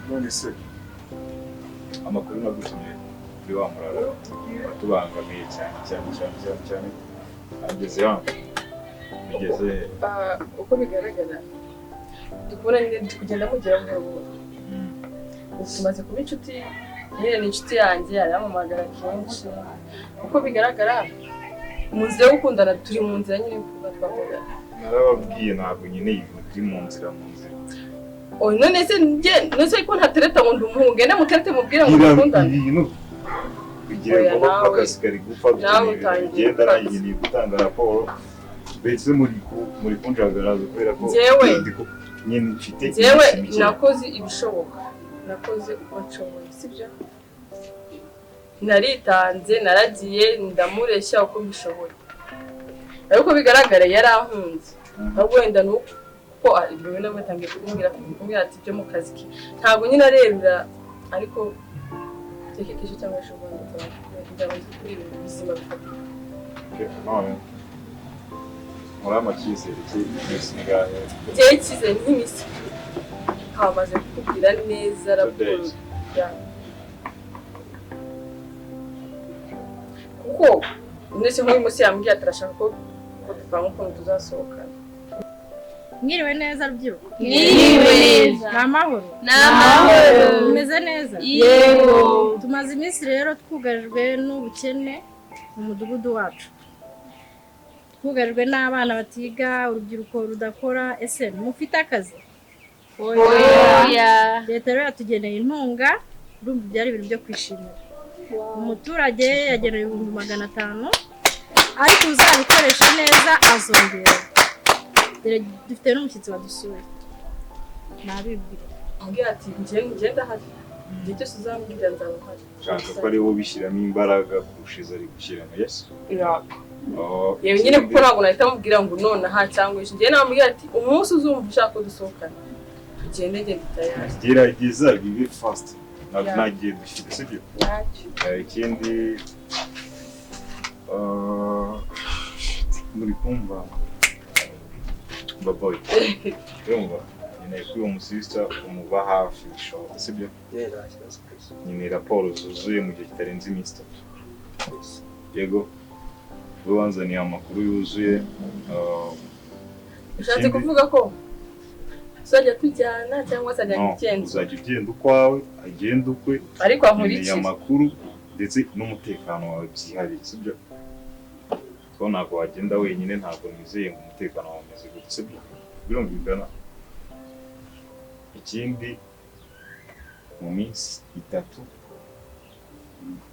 none se amakuru nagutumye kuri wa murara atubangamiye cyane ageze hano bigeze uko bigaragara dukubona nyine kugenda mugera mu rugo tumaze kuba inshuti nyine ni inshuti yanjye arampamagara kenshi uko bigaragara mu nzira yo gukundana turi mu nzira nyine kuba twavugana narababwiye ntabwo nyine turi mu nzira none se ko ntatereta ngo ndumuhungu ngende muterete mubwire ngo dukundane bigira ngo akazi kari gupfa bigenda nanjye ni gutanga raporo mbese muri kunjagaraza kubera ko nyine mfite jewe nakoze ibishoboka nakoze uko nshoboye sibyo naritanze naragiye ndamureshya uko mbishoboye ariko bigaragara yarankunze ahubwo wenda nuko ibyo nabwo tangiye kumbwira ati byo mu kazi ke ntabwo nyine arebera ariko tekekisho cyangwa shobora ndabanza kuri ibintu bizima bifatika murama cyizere cy'imisingahe gihe cyizere nk'imisi hamaze kukubwira neza raporo kuko ndetse nk'uyu munsi yambwiye atarashaka ko dupanga ukuntu tuzasohokana. Mwiriwe neza rubyiruko. Mwiriwe neza. Namahoro. Namahoro. Meze neza. Yego. Tumaze iminsi rero twugarijwe n'ubukene mu mudugudu wacu. Twugarijwe n'abana batiga, urubyiruko rudakora, ese mufite akazi? Oya. Leta rero yatugeneye intunga, urumva byari ibintu byo kwishimira. Umuturage yageneye 500 ariko uzabikoresha neza azongera. Dufite n'umushyitsi wadusuye nabibwira ambwira ati ngenda hati igihe cyose uzambwira nzaba hari nshaka ko ari wowe bishyiramo imbaraga kurushiza ari gushyiramo yes yewe nyine kuko ntabwo nahita mubwira ngo none aha cyangwa ejo njye namubwira ati umunsi uzumva ushaka ko dusohokana tugende tayari gerageza bibe fast nagiye dushyira sibyo ikindi muri kumva baboy yumva nyine kuri uwo musista umuba hafi bishoboka sibyo nyine raporo zuzuye mu gihe kitarenze iminsi 3 yego wanzaniye amakuru yuzuye ushatse kuvuga ko uzajya tujyana cyangwa uzajya ngigenda uzajya ugenda ukwawe agenda ukwe ariko ankurikiye amakuru ndetse n'umutekano wawe byihariye sibyo ko ntabwo wagenda wenyine ntabwo nizeye ngo umutekano wawe umeze gutya sibyo birumvikana ikindi mu minsi 3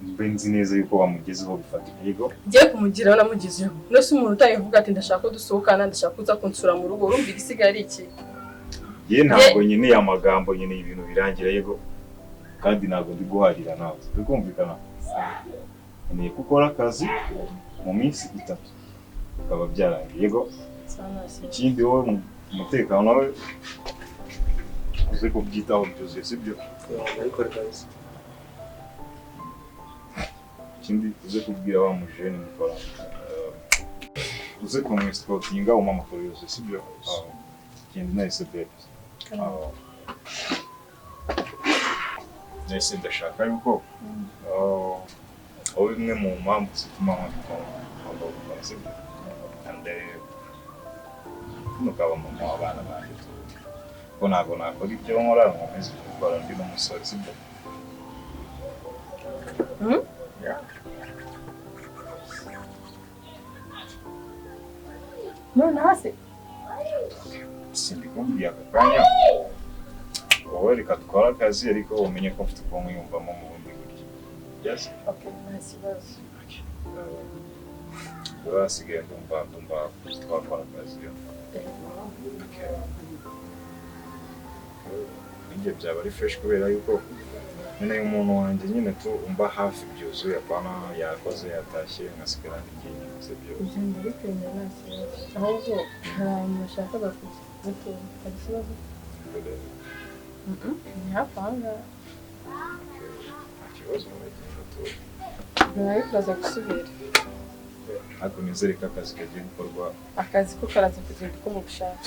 mbe nzi neza yuko bamugezeho bifatika yego ngiye kumugiraho namugezeho nose umuntu utayivuga ati ndashaka ko dusohokana ndashaka kuza kunsura mu rugo urumva igisigaye ari iki ye ntabwo nyine amagambo nyine ibintu birangira yego kandi ntabwo ndi guharira nawe bikumvikana ni gukora akazi mu minsi 3 ukaba byarangiye yego ikindi wowe umutekano wawe uze kubyitaho byuzuye sibyo ariko rwose ikindi uze kubwira wa mujene mukora uze kumwescoutinga umamakuru yuzuye sibyo ikindi nahise bebe nahise ndashaka yuko aho bimwe mu mpamvu zituma nkunda gukora sibyo kandi nukaba mama w'abana banjye ko ntabwo nakora ibyo nkora nkomeze gukora ndi n'umusore sibyo none hasi sindikumbwiye aka kanya wowe reka dukora akazi ariko umenye ko mfite uko mwiyumvamo mu bundi buryo yes nta kibazo basigaye ndumva twakora akazi ibyo byaba ari fresh kubera yuko nyine umuntu wanjye nyine tu umba hafi byuzuye apana yakoze yatashye ngasigara n'igihe se byo ugenda bikenya nasi ahubwo hari bashakaga kugutura hari ikibazo ni hafi aha ngaha nta kibazo muragenda tu nawe turaza gusubira ariko nizere ko akazi kagiye gukorwa akazi ko karaza kugenda uko mubishaka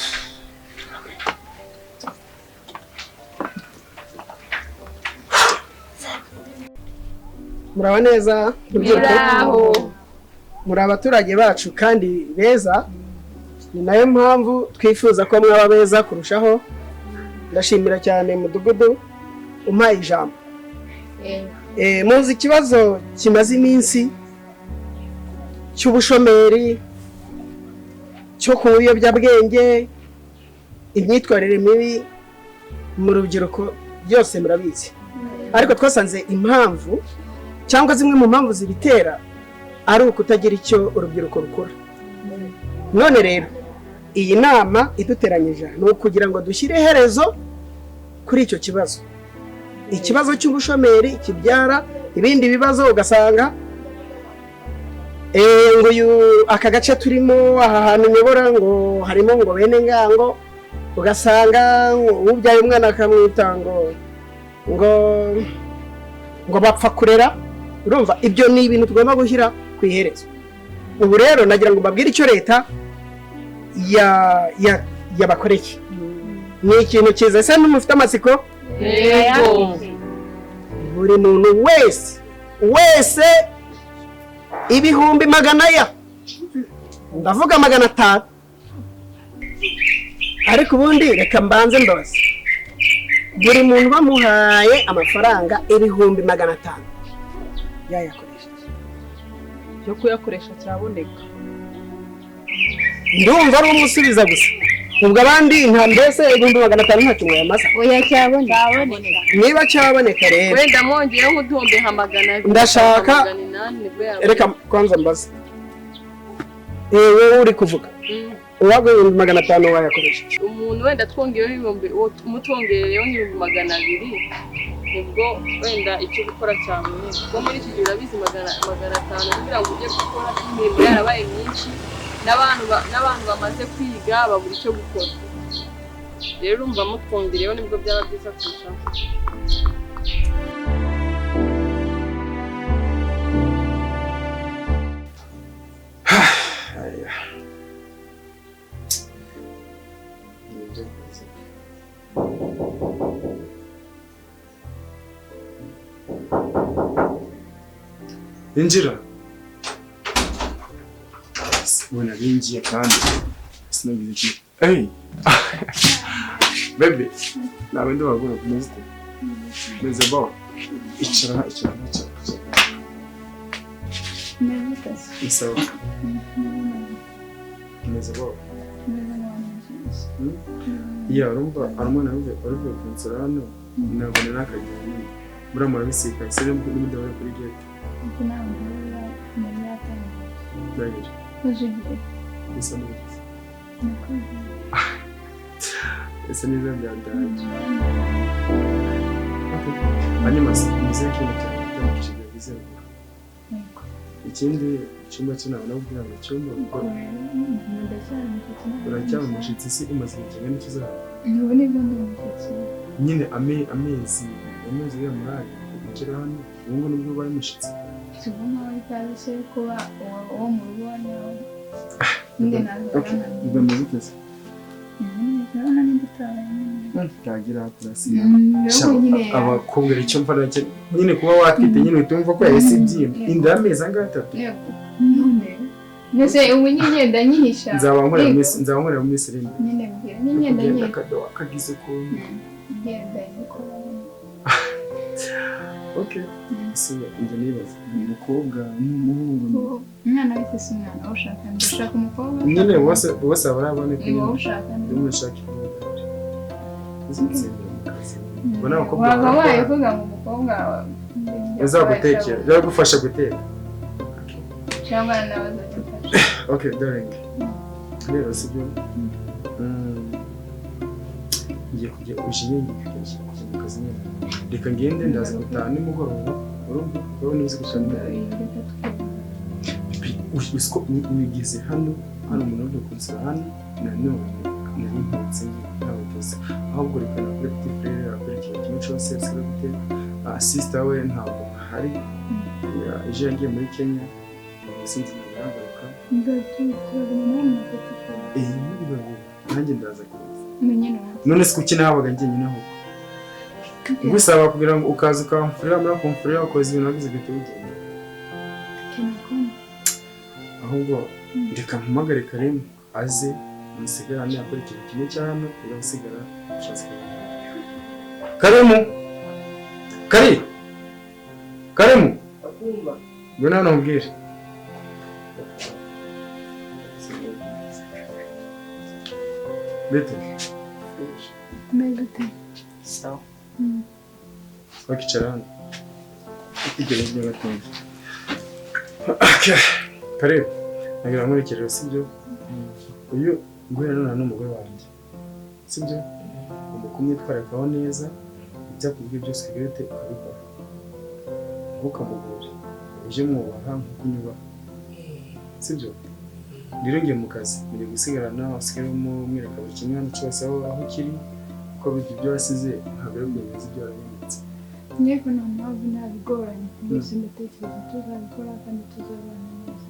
muraba neza muri abaturage bacu kandi beza, ni nayo mpamvu twifuza ko mwaba beza kurushaho. Ndashimira cyane mudugudu umpaye ijambo. Muzi ikibazo kimaze iminsi cy'ubushomeri, cyo ku biyobyabwenge, imyitwarire mibi mu rubyiruko, byose murabizi. Ariko twasanze impamvu cyangwa zimwe mu mpamvu zibitera ari ukutagira icyo urubyiruko rukora. None rero iyi nama iduteranyije ni ukugira ngo dushyire iherezo kuri icyo kibazo. Ikibazo cy'ubushomeri kibyara ibindi bibazo, ugasanga ngo aka gace turimo, aha hantu nyobora ngo harimo ngo bene ngango, ugasanga ubyaye umwana akamwita ngo bapfa kurera. Urumva ibyo ni ibintu tugomba gushyira ku iherezo. Ubu rero nagira ngo mbabwire icyo leta yabakoreye. Ni ikintu cyiza. Ese n'umufite amatsiko? Yego. Buri muntu wese ibihumbi 100, ndavuga 500. Ariko ubundi reka mbanze mbabaze, buri muntu bamuhaye amafaranga ibihumbi 500 yayakoresha Yo kuyakoresha cyaboneka. Ndumva ari umusubiza gusa. Ubwo abandi nta mbese ibihumbi 500 nta kimwe yamasa. Oya cyaboneka. Niba cyaboneka rero Wenda mwongeyeho nk'uduhumbi 200. Ndashaka reka kwanza mbaze. Wowe uri kuvuga. Uwago 500 wayakoresha. Umuntu wenda twongeyeho ibihumbi, umutwongeyeho ibihumbi 200, nibwo wenda icyo gukora cyane. Kuko muri iki gihe urabizi 500 kugira ngo ujye gukora imirimo yarabaye myinshi, n'abantu bamaze kwiga babura icyo gukora. Rero urumva mutwongereyeho nibwo byaba byiza kurushaho. Injira. Ubona binjiye kandi sinagize iki. Hey. Baby. Nawe ndabagura kumeze. Meze bo. Icara. Isawa. Meze bo. Ya rumba armona uve kunsura hano. Nabona nakagenda. Muramura bisika. Sire n'umudawe kuri gate. Ndagije. Isa neza. Isa neza byandanje. Hanyuma mizeye kintu cyane bizeye. Ikindi cyumba cy'inama nabwira ngo cyumba uracyari mushitsi si umaze igihe n'ikizaza. Ubu ni bwo ndumutse. Nyine amezi y'amurari kugera hano ubu nibwo baye mushitsi. Tubona ikaze kuba uwo mu rugo nawe. Nde nazo. Ubwo muzitse. Nabona n'indutaye. Tagira kurasi. Abakobwa icyo mfana nyine kuba watwite nyine utumva ko yahise ibyimba. Inda y'amezi angatatu. Yego. None. Nese ubu nyigenda nyihisha. Nzabonkorera mu minsi rimwe. Nyine mbwira nyigenda nyihisha. Akadowa kagize ko. Ngenda niko. Okay. So njye nibaza umukobwa n'umuhungu. Umwana wese si umwana ushaka umukobwa. Nyine bose abarabane ko niba ushaka ndumushaka. Bona umukobwa. Waba wayivuga ngo umukobwa uzagutekera, yagufasha guteka. Cyangwa nawe azagufasha. Okay, darling. Rero sibyo. Ngiye kujya ushinye mu kazi nyine. Reka ngende ndaza gutaha nimugoroba. Urumva wowe nizi gusanga. Usko unigeze hano umuntu uri kunsura hano nanone nari mputse nawe byose. Ahubwo reka nakore petit frère akora ikintu kimwe cyose asaba guteka. Sister we ntabwo hari. Ejo yagiye muri Kenya. Sinzi nagaruka. Nanjye ndaza kuza. None sikukina habaga njyenyine aho. Gusaba kugira ngo ukaza ukamfurira muri akomfurira ukoze ibintu wagize gute bigenda. ahubwo reka mpamagare Karimu aze umusigarane akora ikintu kimwe cya hano ugasigara ushatse Karimu Karimu ngwino hano nkubwire bete Mezute. Sawa. wakicara hano igere ibyo batumva Karimu nagira nkurikije sibyo uyu guhera n'umugore wanjye sibyo ugomba kumwitwarikaho neza ibyakubwiye byose Grete ukabikora ntukamugore uje mwubaha nk'uko unyubaha sibyo rero ngiye mu kazi muri gusigarana usigaramo umwereka buri kimwe hano cyose aho kiri kuko burya ibyo wasize ntabwo ari bwemeze ibyo warabinditse Nyeko nta mpamvu ntabigoranye byose ndatekereza tuzabikora kandi tuzabana neza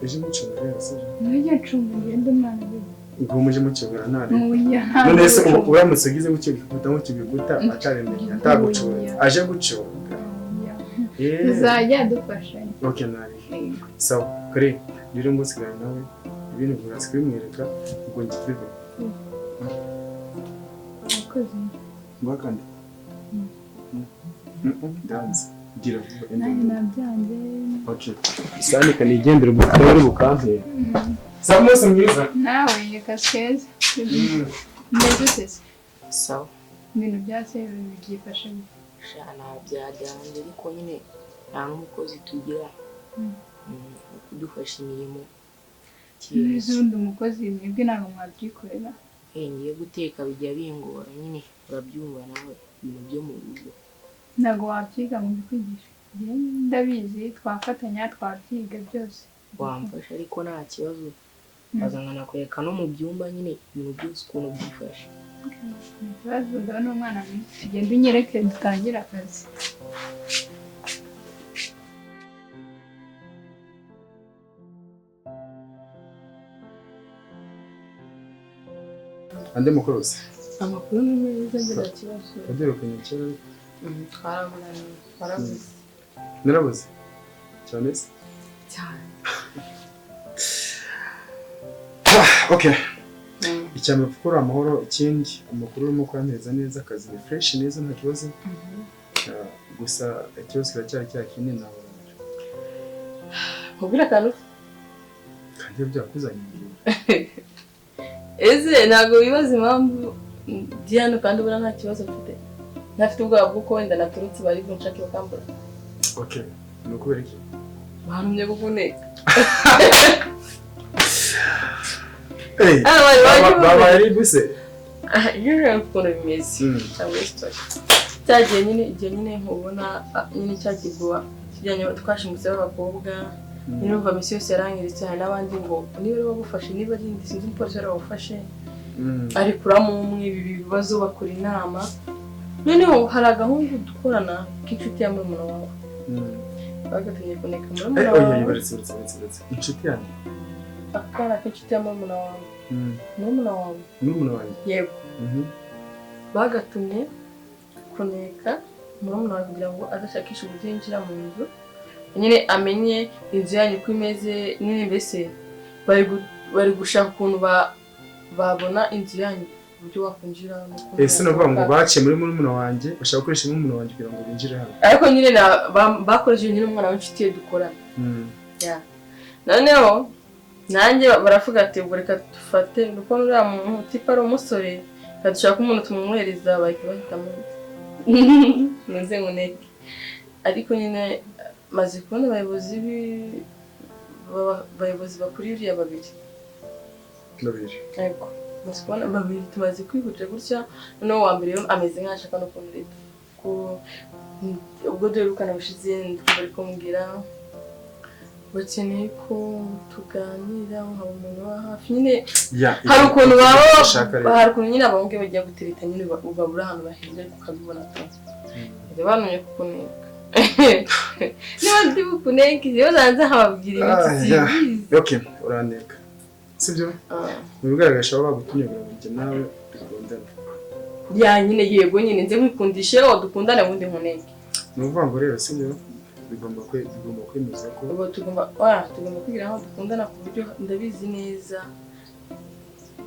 ejo mucunga rero sibyo Nujya ncunga ngende umwana bibi ubwo muje mucungana ntare Oya none se uramutse ugize gutyo gikuta nk'ikiguta atarembye atagucunga aje gucunga tuzajya dufashanya okay nari sawa kare rero ngo sigara nawe ibintu burazi kubimwereka ubwo ngitwe akoze mbakande dance gira vuba nawe nabyanze okay sani kanigendera ubutore bukampera Samusa mwiza nawe yakaskeza ndetse Sawa. ibintu byase byifashe Shana byajyanye ariko nyine nta n'umukozi tugira kudufasha imirimo n'izindi umukozi mwebwe ntabwo mwabyikorera ngiye guteka bijya bingora nyine urabyumva nawe ibintu byo mu rugo ntabwo wabyiga mu bikwigisha ndabizi twafatanya twabyiga byose wamfasha ariko nta kibazo azana kwereka no mu byumba nyine ibintu byose ukuntu byifashe ikibazo ndabona umwana mwiza tugenda unyereke dutangire akazi ande mukorose amakuru ni meza ngira kibazo yaderukanye kera twarabuze narabuze cyane se cyane okay icyambere gukora amahoro ikindi amakuru urimo kwaneza neza akazi ni fresh neza nta kibazo gusa ikibazo kiracyari cya kinini nawe mubwira kantu kandi byakuzanye imbere eze ntabwo wibaza impamvu ndi hano kandi ubona nta kibazo mfite ntafite ubwoba bw'uko wenda naturutse bari bunshake bakambura okay ni ukubera iki bantumye kukuneka baba ari buse yure ukuntu bimeze cyangwa story cyagiye nyine igihe nyine nkubona nyine cyagirwa kijyanye twashimutse b'abakobwa nyine uva misi yose yarangiritse hari n'abandi ngo niba ari bagufashe niba ari indi sinzi umupolisi wari wagufashe ari kuramo umwe ibi bibazo bakora inama noneho hari agahungu dukorana k'inshuti ya murumuna wawe bagatumye kuneka murumuna wawe baretse inshuti yanjye akana k'inshuti ya murumuna wawe murumuna wawe yego bagatumye kuneka murumuna wawe kugira ngo adashakisha uburyo yinjira mu nzu nyine amenye inzu yanyu uko imeze nyine mbese bari gushaka ukuntu babona inzu yanyu uburyo wakwinjira ese navuga ngo baciye muri murumuna wanjye bashaka gukoresha murumuna wanjye kugira ngo binjire hano ariko nyine bakoresheje nyine umwana w'inshuti ye dukorana noneho nanjye baravuga ati ubwo reka dufate nuko uriya muntu tipa ari umusore reka dushaka umuntu tumumwohereza bahita bahitamo nze nkuneke ariko nyine maze kubona abayobozi bakuriye uriya babiri yego maze kubona babiri tumaze kwihutira gutya noneho uwa mbere ameze nk'ashaka no kumureta ubwo duherukana bushize bari kumbwira bakeneye ko tuganira nkaba umuntu wa hafi nyine hari ukuntu hari ukuntu nyine abahungu bagiye gutereta nyine babura ahantu baheze ukabibona tu bantumye kukuneka niba ndi bukuneke iyo zanze nkababwira ibiti sibizi okay uraneka sibyo bigaragaje abo bagutumye ngo njye nawe dukundane ya nyine yego nyine nze mwikundishe aho dukundane ubundi nkuneke ni ukuvuga ngo rero sibyo bigomba kwemeza ko ubu tugomba kwigira aho dukundana ku buryo ndabizi neza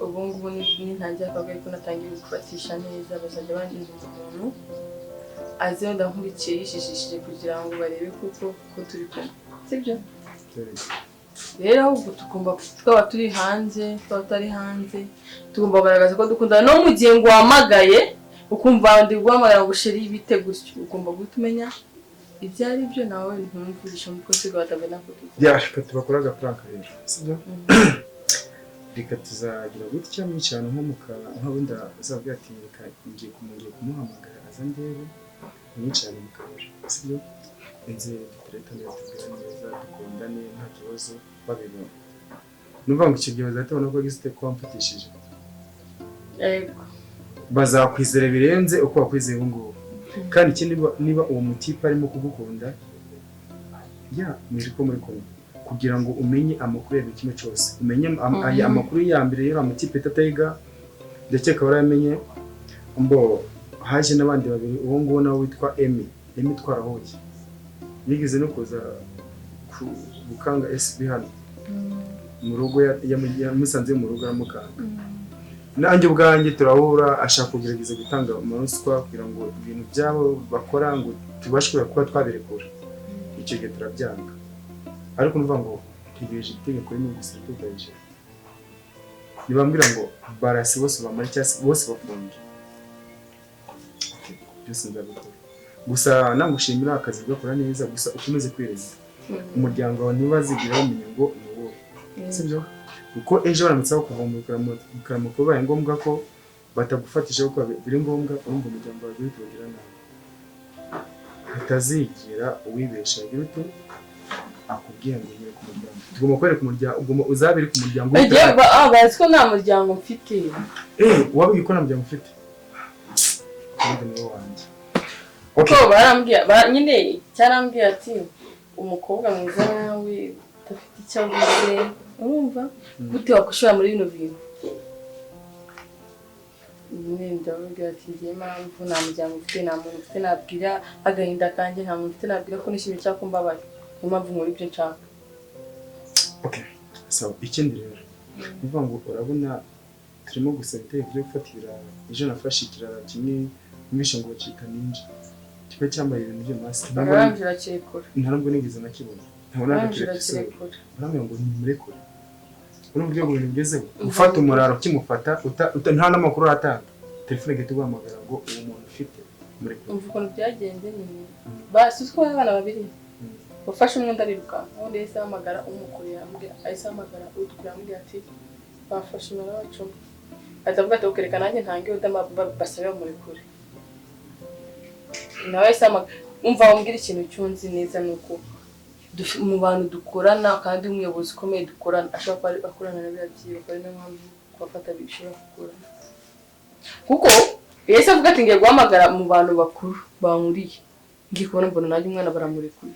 ubu ngubu nintangira akabwira ko natangiye gufatisha neza bazajya bangiza umuntu aze wenda nkurikiye yishishishije kugira ngo barebe ko turi kumwe sibyo rero ahubwo tugomba twaba turi hanze twaba tutari hanze tugomba kugaragaza ko dukundana no mu gihe ngo wahamagaye ukumva ndi guhamagara ngo sheri ibite gutyo ugomba guhita umenya ibyo ari byo nawe ntumvugisha mu kosi gatabena kuko reka tubakora agafaranga rero sibyo reka tuzagira gutya mwicana nko wenda azabwira ati reka ngiye kumuhamagara aza ndebe mwicane mu kabari sibyo inze dutereta neza tubwira neza dukundane nta kibazo babibona numva ngo icyo gihe bazahita ko gisite ko wamfatishije bazakwizera birenze uko wakwizeye ubu ngubu kandi ikindi niba uwo mutipe arimo kugukunda mwije ko muri kumwe kugira ngo umenye amakuru ya buri kimwe cyose umenye amakuru ya mbere y'uriya mutipe tatayiga ndakeka waramenye mbo haje n'abandi babiri uwo nguwo nawe witwa Emi twarahuye yigeze no kuza gukanga SB hano mu rugo yamusanze mu rugo aramukanga nanjye ubwanjye turahura ashaka kugerageza gutanga amaruswa kugira ngo ibintu byabo bakora ngo tubashwe kuba twabirekura icyo gihe turabyanga ariko numva ngo tegereje itegeko rimwe gusa tugaje nibambwira ngo barasi bose bamara cyase bose bafunge byose nzabikora gusa namushimira akazi gakora neza gusa ukomeze kwirinda umuryango wawe ntibazigira bamenya ngo ni wowe sibyo kuko ejo baramutse bakuvumbukira mu kubaye ngombwa ko batagufatisha kuko biri ngombwa urumva umuryango wawe uri kugira nawe utazigira uwibesha giruto akubwiye ngo nyere ku muryango tugomba kwereka umuryango uzabiri ku muryango bazi ko nta muryango mfite wabwiye ko nta muryango ufite kandi ni wowe wanjye kuko barambwira nyine cyarambwiye ati umukobwa mwiza nawe udafite icyo avuze urumva gute wakushora muri bino bintu ndababwira ati ngiye mpamvu nta muryango mfite nta muntu mfite nabwira agahinda kanjye nta muntu mfite nabwira ko nishimiye cyangwa ko mbabaye niyo mpamvu nkora ibyo nshaka so ikindi rero nivuga ngo urabona turimo gusaba itegeko ryo gufatira ejo nafashe ikirara kimwe mwishe ngo bacika ninja kiba cyambaye ibintu byo masi ntarangira kirekura ntabwo nigeze nakibona ntabona kirekura uramenya ngo nimurekure urumva ibyo bintu bigezeho ufata umuraro kimufata nta n'amakuru atanga telefone gahita guhamagara ngo uwo muntu ufite murekure umva ukuntu byagenze nyine basi uko abana babiri ufashe umwe ndariruka undi yahise ahamagara umukurira ahise ahamagara utukura ambwira ati bafashe umwana wacu ahita avuga ati ukereka nanjye ntange basabe bamurekure nawe yahise ahamagara umva wambwira ikintu cyunzi neza ni uko mu bantu dukorana kandi umuyobozi ukomeye dukorana ashobora kuba akorana na biriya byibuka ari niyo mpamvu kubafata bishobora kugorana kuko yahise avuga ati ngiye guhamagara mu bantu bakuru bankuriye ngiye kubona mbona nanjye umwana baramurekuye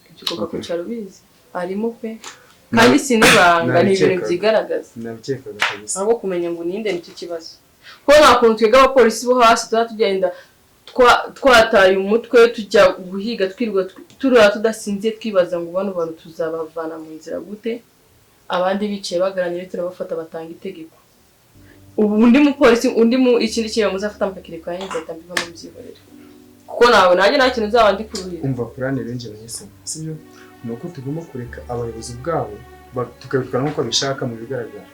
ibyo ugomba kwicara ubizi arimo pe kandi sinibanga ni ibintu byigaragaza nabikekaga kabisa ahubwo kumenya ngo ninde nicyo kibazo kuko nta kuntu twebwe abapolisi bo hasi tuba tugenda twataye umutwe tujya guhiga twirwa turara tudasinziye twibaza ngo bano bantu tuzabavana mu nzira gute abandi bicaye bagaranye turabafata batanga itegeko ubu undi mupolisi undi mu ikindi kintu muzafata mukakireka yanze atambiva mu byihorera kuko nawe nanjye nta kintu uzaba ndi kuruhira umva plane renje nahise sibyo nuko tugomba kureka abayobozi bwabo tukabitwara nk'uko bishaka mu bigaragara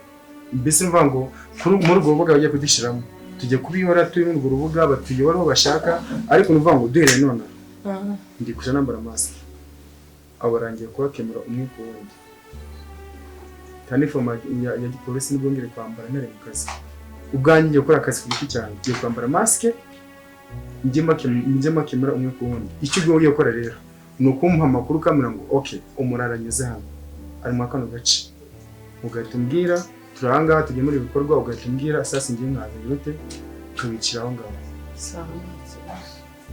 mbese mva ngo muri urwo rubuga bagiye kudushyiramo tujye kubihora turi muri urwo rubuga batuyobora aho bashaka ariko nuvuga ngo duhere none ndi kuja nambara mask abo barangiye kubakemura umwe ku wundi taniforma ya gipolisi nibwo ngire kwambara nari mu kazi ubwanjye ngiye gukora akazi ku giti cyane ngiye kwambara mask njye makemura umwe ku wundi icyo ugiye gukora rero ni ukumpa amakuru ukamera ngo okay umuraranyeze hano ari mu kano gace ugahita umbwira turahangaha tujye muri ibikorwa ugahita umbwira sasa ngiye nkazanye gute tubicira aho ngaho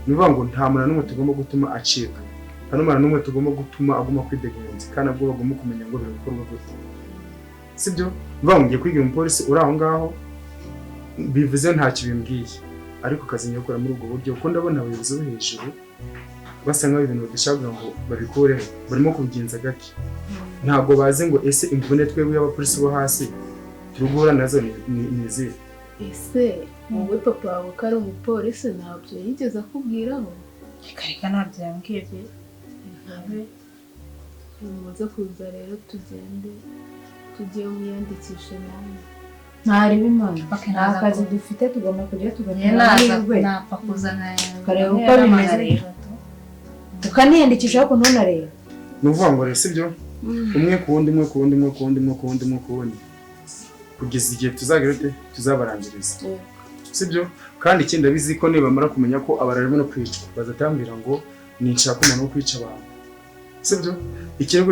nivuga ngo nta muntu n'umwe tugomba gutuma acika nta n'umuntu n'umwe tugomba gutuma aguma kwidegenza kandi nabwo bagomba kumenya ngo biri gukorwa gute sibyo nivuga ngo ngiye kwiga umupolisi uri aho ngaho bivuze nta kibimbwiye ariko akazi nyakora muri ubwo buryo kuko ndabona abayobozi bo hejuru basa nk'aho ibintu badashaka ngo babikureho barimo kubigenza gake ntabwo bazi ngo ese imvune twebwe y'abapolisi bo hasi turi guhura nazo ni izihe. ese wowe papa wawe ko ari umupolisi ntabyo yigeze akubwiraho? reka ntabyo yambwiye muze kuza rero tugende tujye mwiyandikishe nawe. ntari bimana nta kazi dufite tugomba kujya tuganira napfa kuzana tukareba uko bimeze tukaniyandikisha ariko ntunarebe. ni ukuvuga ngo rero sibyo umwe ku wundi umwe ku wundi umwe ku wundi umwe ku wundi umwe ku wundi kugeza igihe tuzagira tuzabarangiriza sibyo. kandi ikindi abizi ko nibamara kumenya ko abararimo no kwicwa bazatambira ngo ninshaka umuntu wo kwica abantu sibyo. ikirego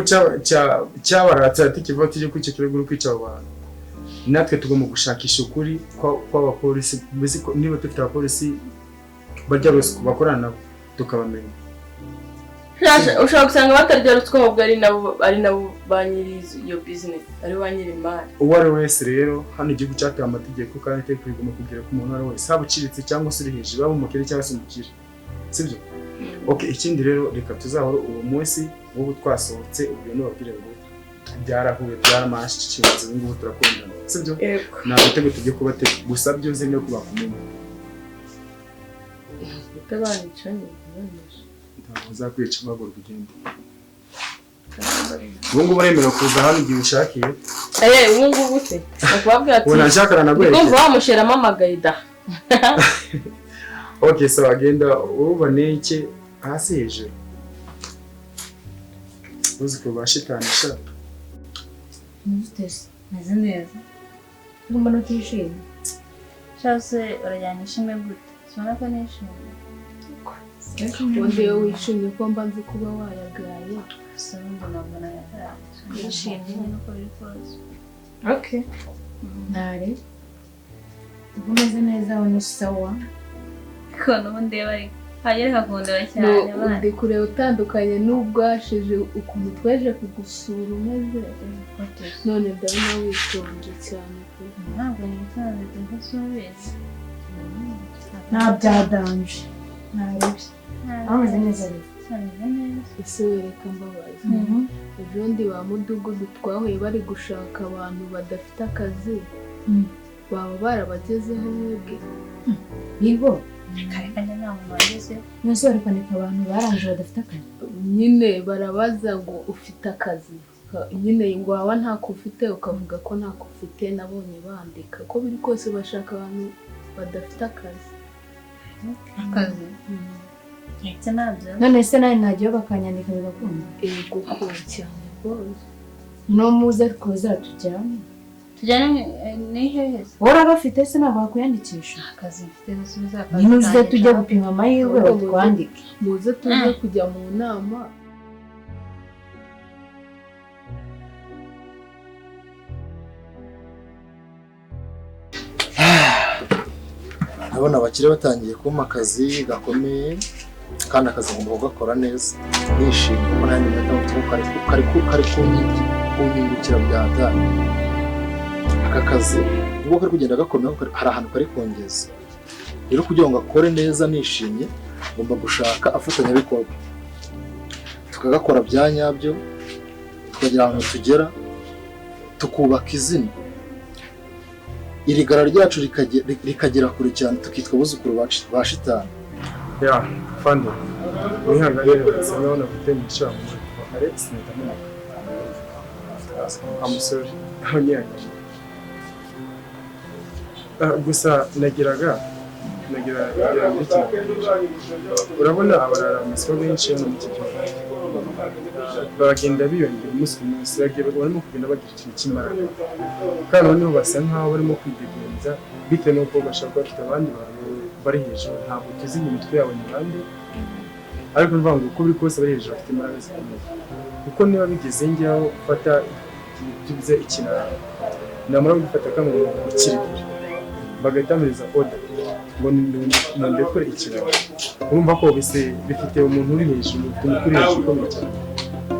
cyabaratse kivuga tujye kwica kirego no kwica abantu natwe tugomba gushakisha ukuri kw'abapolisi niba dufite abapolisi barya ruswa bakorana nabo tukabamenya. ushobora gusanga batarya ruswa ahubwo ari nabo ba nyiri iyo business ari ba nyiri imari. uwo ari wese rero hano igihugu cyateye amategeko kandi itegeko rigomba kugira ko umuntu ari wese haba uciriritse cyangwa se uri hejuru waba umukire cyangwa se umukire sibyo. ikindi rero reka tuzahora uwo munsi w'ubu twasohotse ubwo nubabwire ngo byarahuye byaramashikiranze ubu ngubu turakundana sibyo. nta gitego tujye kubatega gusa byo nzi no kubakumenya utabanyicanye ntabwo uzakwica mpagurwa ugende. ubu ngubu uremerewe kuza hano igihe ushakiye. ubu ngubu se bakubabwira ati ubona nshakana nagwerekeye kumva wamusheramo amagayida. so wagenda ubone iki hasi hejuru uzi ko bashitanisha mutesi meze neza ngomba no kwishima cyose urajyana ishimwe gute sibona ko nishimye undi yo wishimye ko mba nzi kuba wayagaye sabundi nabona yagaye nishimye nuko biri kose. ntare umeze neza wowe sawa ko n'ubundi bari hagere hakundira cyane abana ndi kureba utandukanye n'ubwashije ukuntu tweje kugusura umeze none ndabona witonje cyane pe. ntabwo nitonze ndasubiza nta byadanje ntarebye ameze neza cyane neza. ese wereka mbabazi ejondi ba mudugudu twahuye bari gushaka abantu badafite akazi baba barabagezeho mwebwe bigo karekanya nta muntu wageze nose bari kwandika abantu barangije badafite akazi nyine barabaza ngo ufite akazi nyine ngo waba ntako ufite ukavuga ko ntako ufite nabonye bandika ko biri kose bashaka abantu badafite akazi ndetse nabyo none se nawe ntajyayo bakanyandika bigakunda gukora cyane rwose no muze kuza tujyane ni hehe wora bafite se ntabwo bakwiyandikisha akazi mfite gusubiza akazi nimuze tujye gupima amahirwe batwandike muze tujye kujya mu nama. Ndabona abakire batangiye kumpa akazi gakomeye kandi akazi ngomba kugakora neza nishimye ko nanjye kari kunyungukira bya dani. aka kazi nubwo kari kugenda gakomeye hari ahantu kari kongeza rero kugira ngo akore neza nishimye ngomba gushaka afatanyabikorwa tukagakora bya nyabyo tukagira ahantu tugera tukubaka izina irigara ryacu rikagera kure cyane tukitwa abuzukuru ba shitani. fandi wihanganire bose nabona gutema icyaha mu Alex ndamubona amusore abanyanya gusa nagiraga urabona abarara amasoko benshi hano mu kigo baragenda biyongera umunsi ku munsi barimo kugenda bagira ikintu cy'imbaraga kandi noneho basa nkaho barimo kwidegenza bitewe n'uko bashaka bafite abandi bantu bari hejuru ntabwo tuzi imitwe yabo ni bande ariko nvuga ngo uko biri kose bari hejuru bafite imbaraga zikomeye kuko niba bigeze njyaho ufata tubize ikiraro namara gufata kamwe ukiri kure bagahita bamuriza oda ngo ndekore ikiraro urumva ko bifite umuntu uri hejuru umukuru hejuru ukomeye cyane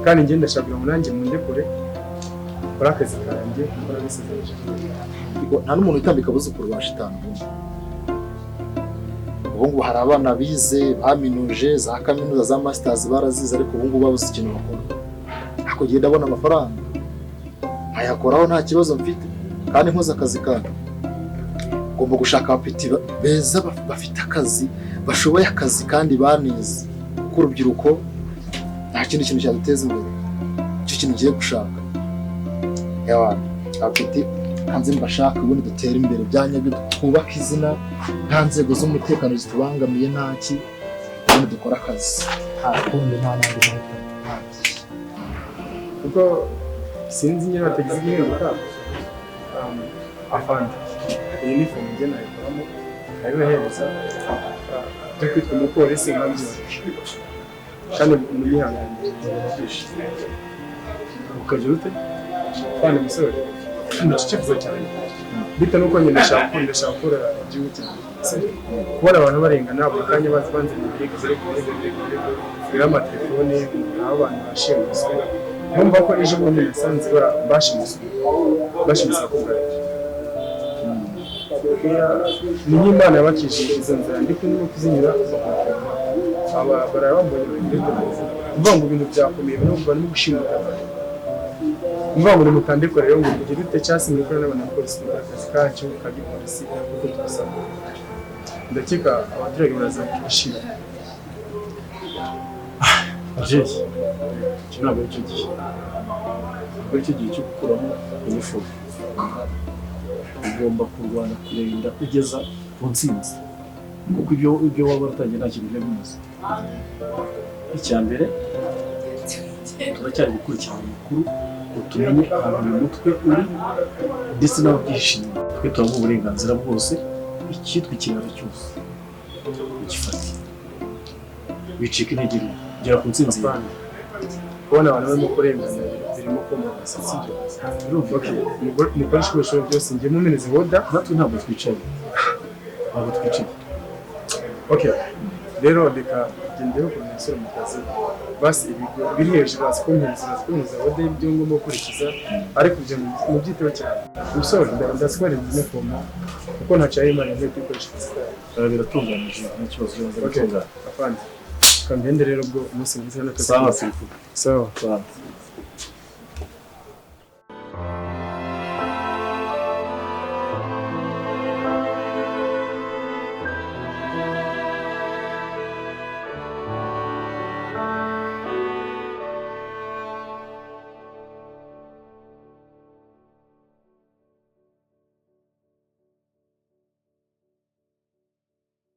kandi njye ndashaka ngo nanjye mundekore kora akazi kanjye nkora bisezereje nta n'umuntu utambika abuzukuru ba shitani ubu ngubu hari abana bize baminuje za kaminuza za masters barazize ariko ubu ngubu babuze ikintu bakora ako genda abona amafaranga ayakoraho nta kibazo mfite kandi nkoze akazi kanjye ngomba gushaka abapeti beza bafite akazi bashoboye akazi kandi banize kuko urubyiruko nta kindi kintu cyaduteza imbere icyo kintu ngiye gushaka yawa abapeti hanze mbashaka ubundi dutera imbere byanyabyo twubaka izina nta nzego z'umutekano zitubangamiye ntaki ubundi dukora akazi nta kundi nta nandi kuko sinzi nyine batagize igihinduka afande iyi ni fomu njye nayikoramo nayibahereza byo kwitwa umupolisi nkabyoroshye kandi munyihanganire ukagira ute fande musore ndacecekeza cyane bita nuko nyine ndashaka gukora igihugu cyanjye kubona abantu barengana buri kanya banzanira ibirego ziri amatelefone aho abantu bashimuswe numva ko ejo bundi nasanze bashimuswe ku bwacu ni nk'Imana yabakishije izo nzira ndi kumwe kuzinyura barabambonye mvuga ngo ibintu byakomeye n'ubwo barimo gushimuta mvuga ngo nimutandikore rero ngo mugire ute cyangwa se mwikore n'abanyapolisi mu kazi kacyo kagipolisi kuko tubasaba ndakeka abaturage baraza kubishima Jesse iki ntabwo ari cyo gihe ari cyo gihe cyo gukuramo inifomu ugomba kurwana kurinda kugeza ku ntsinzi kuko ibyo waba waratangiye nta kintu bimaze icya mbere turacyari gukurikirana amakuru ngo tumenye ahantu uyu mutwe uri ndetse n'ababyishimiye twe turamuha uburenganzira bwose icyitwa ikibazo cyose ugifate wicika intege gera ku ntsinzi yawe kubona abantu barimo kurengana birimo kumamaza sibyo urumva ko mukoresha ibikoresho byose njye mumeneze woda natwe ntabwo twicaye okay rero reka gendera ku musore mu kazi basi ibigo biri hejuru asikomeza woda y'ibyo ngomba gukurikiza ariko ibyo mu byitero cyane umusore ndaswara inifomu kuko ntacaye imana ngiye kwikoresha biratunganije nta kibazo gitungana afande kangende rero ubwo umunsi mwiza n'akazi sawa